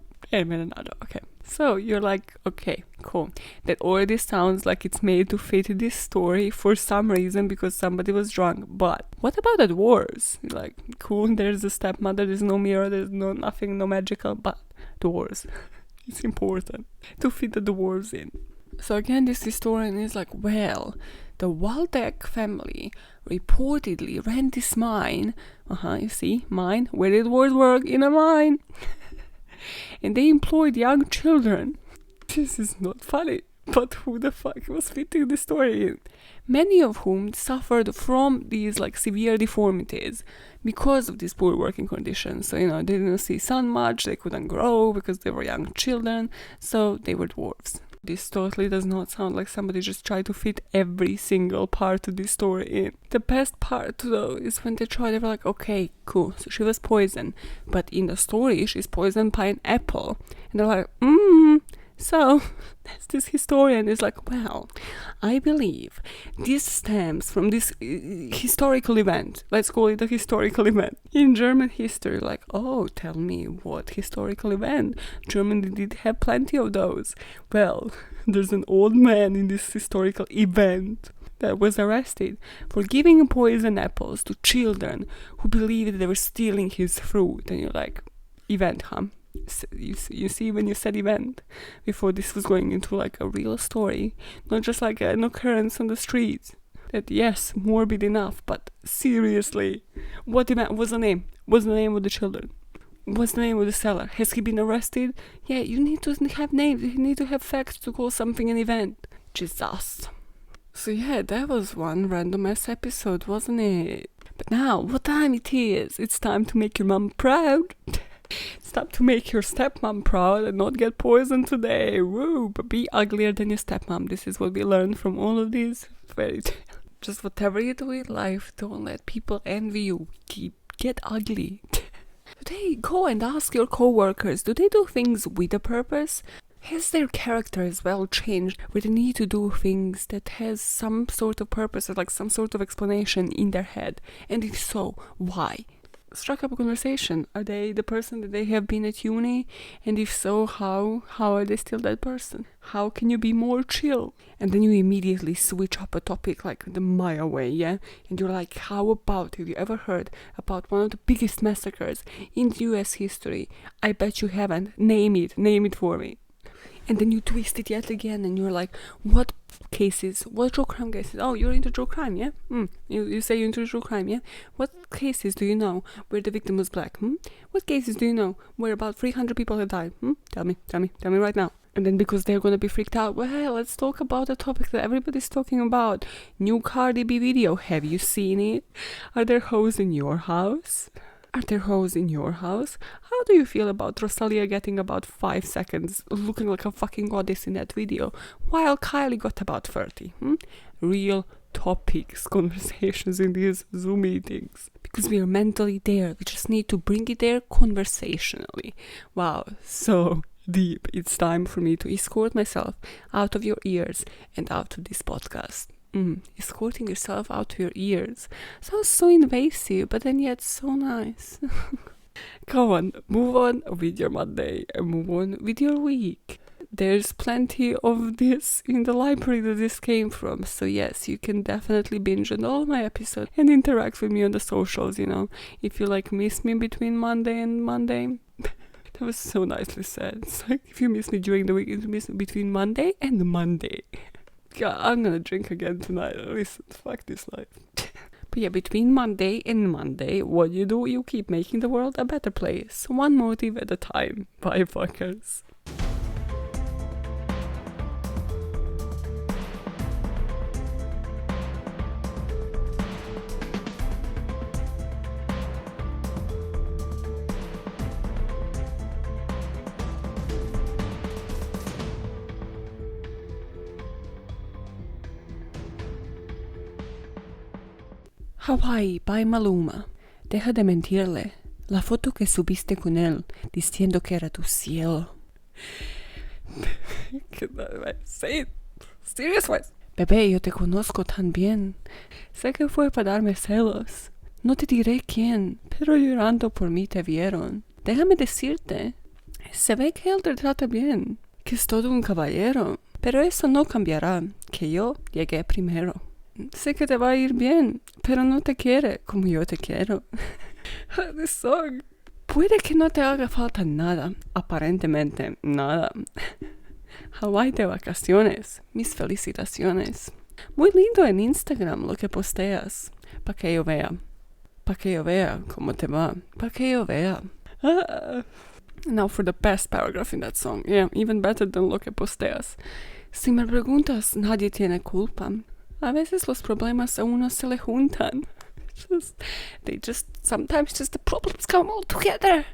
okay. So you're like, okay, cool. That already sounds like it's made to fit this story for some reason because somebody was drunk. But what about the dwarves? Like, cool, there's a stepmother, there's no mirror, there's nothing, no magical, but dwarves. It's important to fit the dwarves in. So again, this historian is like, well, the Waldeck family reportedly ran this mine. You see, mine. Where did dwarves work? In a mine. And they employed young children. This is not funny, but who the fuck was fitting the story in? Many of whom suffered from these like severe deformities because of these poor working conditions. So, you know, they didn't see sun much, they couldn't grow because they were young children, so they were dwarves. This totally does not sound like somebody just tried to fit every single part of this story in. The best part though is when they were like, okay, cool, so she was poisoned, but in the story she's poisoned by an apple. And they're like, so this historian is like, well, I believe this stems from this historical event. Let's call it a historical event. In German history, like, oh, tell me what historical event? Germany did have plenty of those. Well, there's an old man in this historical event that was arrested for giving poison apples to children who believed they were stealing his fruit. And you're like, event, huh? You see, when you said event before, this was going into like a real story, not just like an occurrence on the streets. That, yes, morbid enough, but seriously, what event was the name? What's the name of the children? What's the name of the seller? Has he been arrested? Yeah, you need to have names. You need to have facts to call something an event. Jesus. So yeah, that was one random ass episode, wasn't it? But now, what time it is? It's time to make your mom proud. It's time to make your stepmom proud and not get poisoned today. Woo! But be uglier than your stepmom. This is what we learned from all of these fairy tales. Just whatever you do in life, don't let people envy you. Get ugly. Today, go and ask your co-workers, do they do things with a purpose? Has their character as well changed where they need to do things that has some sort of purpose or like some sort of explanation in their head? And if so, why? Struck up a conversation. Are they the person that they have been at uni? And if so, how are they still that person? How can you be more chill? And then you immediately switch up a topic like the Maya way, yeah? And you're like, how about, have you ever heard about one of the biggest massacres in US history? I bet you haven't. Name it for me. And then you twist it yet again and you're like, what cases? What true crime cases? Oh, you're into true crime, yeah? You say you're into true crime, yeah? What cases do you know where the victim was black? What cases do you know where about 300 people have died? Tell me right now. And then because they're gonna be freaked out, well, let's talk about a topic that everybody's talking about. New Cardi B video. Have you seen it? Are there hoes in your house? Are there hoes in your house? How do you feel about Rosalia getting about 5 seconds looking like a fucking goddess in that video, while Kylie got about 30? Real topics, conversations in these Zoom meetings. Because we are mentally there, we just need to bring it there conversationally. Wow, so deep. It's time for me to escort myself out of your ears and out of this podcast. Escorting yourself out of your ears sounds so invasive, but then yet so nice. Come on, move on with your Monday and move on with your week. There's plenty of this in the library that this came from, so yes, you can definitely binge on all my episodes and interact with me on the socials, you know. If you like miss me between Monday and Monday, that was so nicely said. It's like if you miss me during the week, you miss me between Monday and Monday. God, I'm gonna drink again tonight. Listen, fuck this life. But yeah, between Monday and Monday, what you do, you keep making the world a better place. One motive at a time. Bye, fuckers. Hawaii by Maluma. Deja de mentirle. La foto que subiste con él, diciendo que era tu cielo. Say it. Serious voice. Bebé, yo te conozco tan bien. Sé que fue para darme celos. No te diré quién, pero llorando por mí te vieron. Déjame decirte, se ve que él te trata bien, que es todo un caballero. Pero eso no cambiará, que yo llegué primero. Sé que te va a ir bien, pero no te quiere como yo te quiero. This song. Puede que no te haga falta nada, aparentemente nada. Hawái de vacaciones, mis felicitaciones. Muy lindo en Instagram lo que posteas, pa' que yo vea cómo te va, pa' que yo vea. Now for the best paragraph in that song, yeah, even better than lo que posteas. Si me preguntas, nadie tiene culpa. A veces los problemas a uno se le juntan. Sometimes the problems come all together.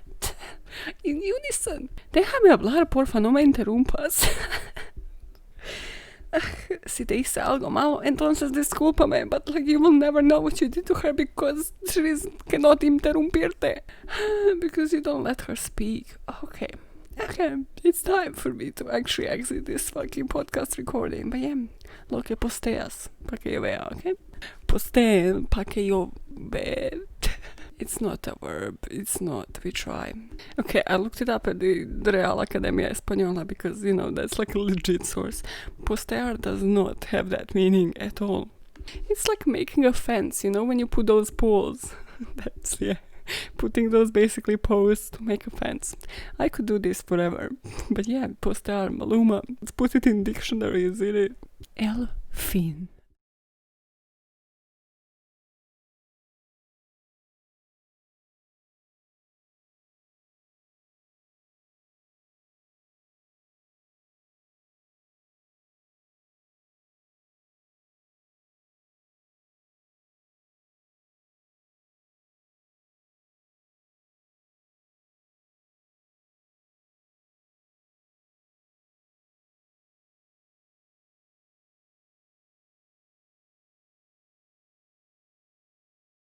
In unison. Déjame hablar, porfa, no me interrumpas. Si te hice algo malo, entonces discúlpame, but like you will never know what you did to her because she cannot interrumpirte. Because you don't let her speak. Okay, it's time for me to actually exit this fucking podcast recording. But yeah, lo que posteas, para que yo vea, okay? Posteen, para que yo vea. It's not a verb, it's not, we try. Okay, I looked it up at the Real Academia Española because, you know, that's like a legit source. Postear does not have that meaning at all. It's like making a fence, you know, when you put those poles. That's, yeah, putting those basically posts to make a fence. I could do this forever. But yeah, postear, Maluma. Let's put it in dictionaries, it is. El fin.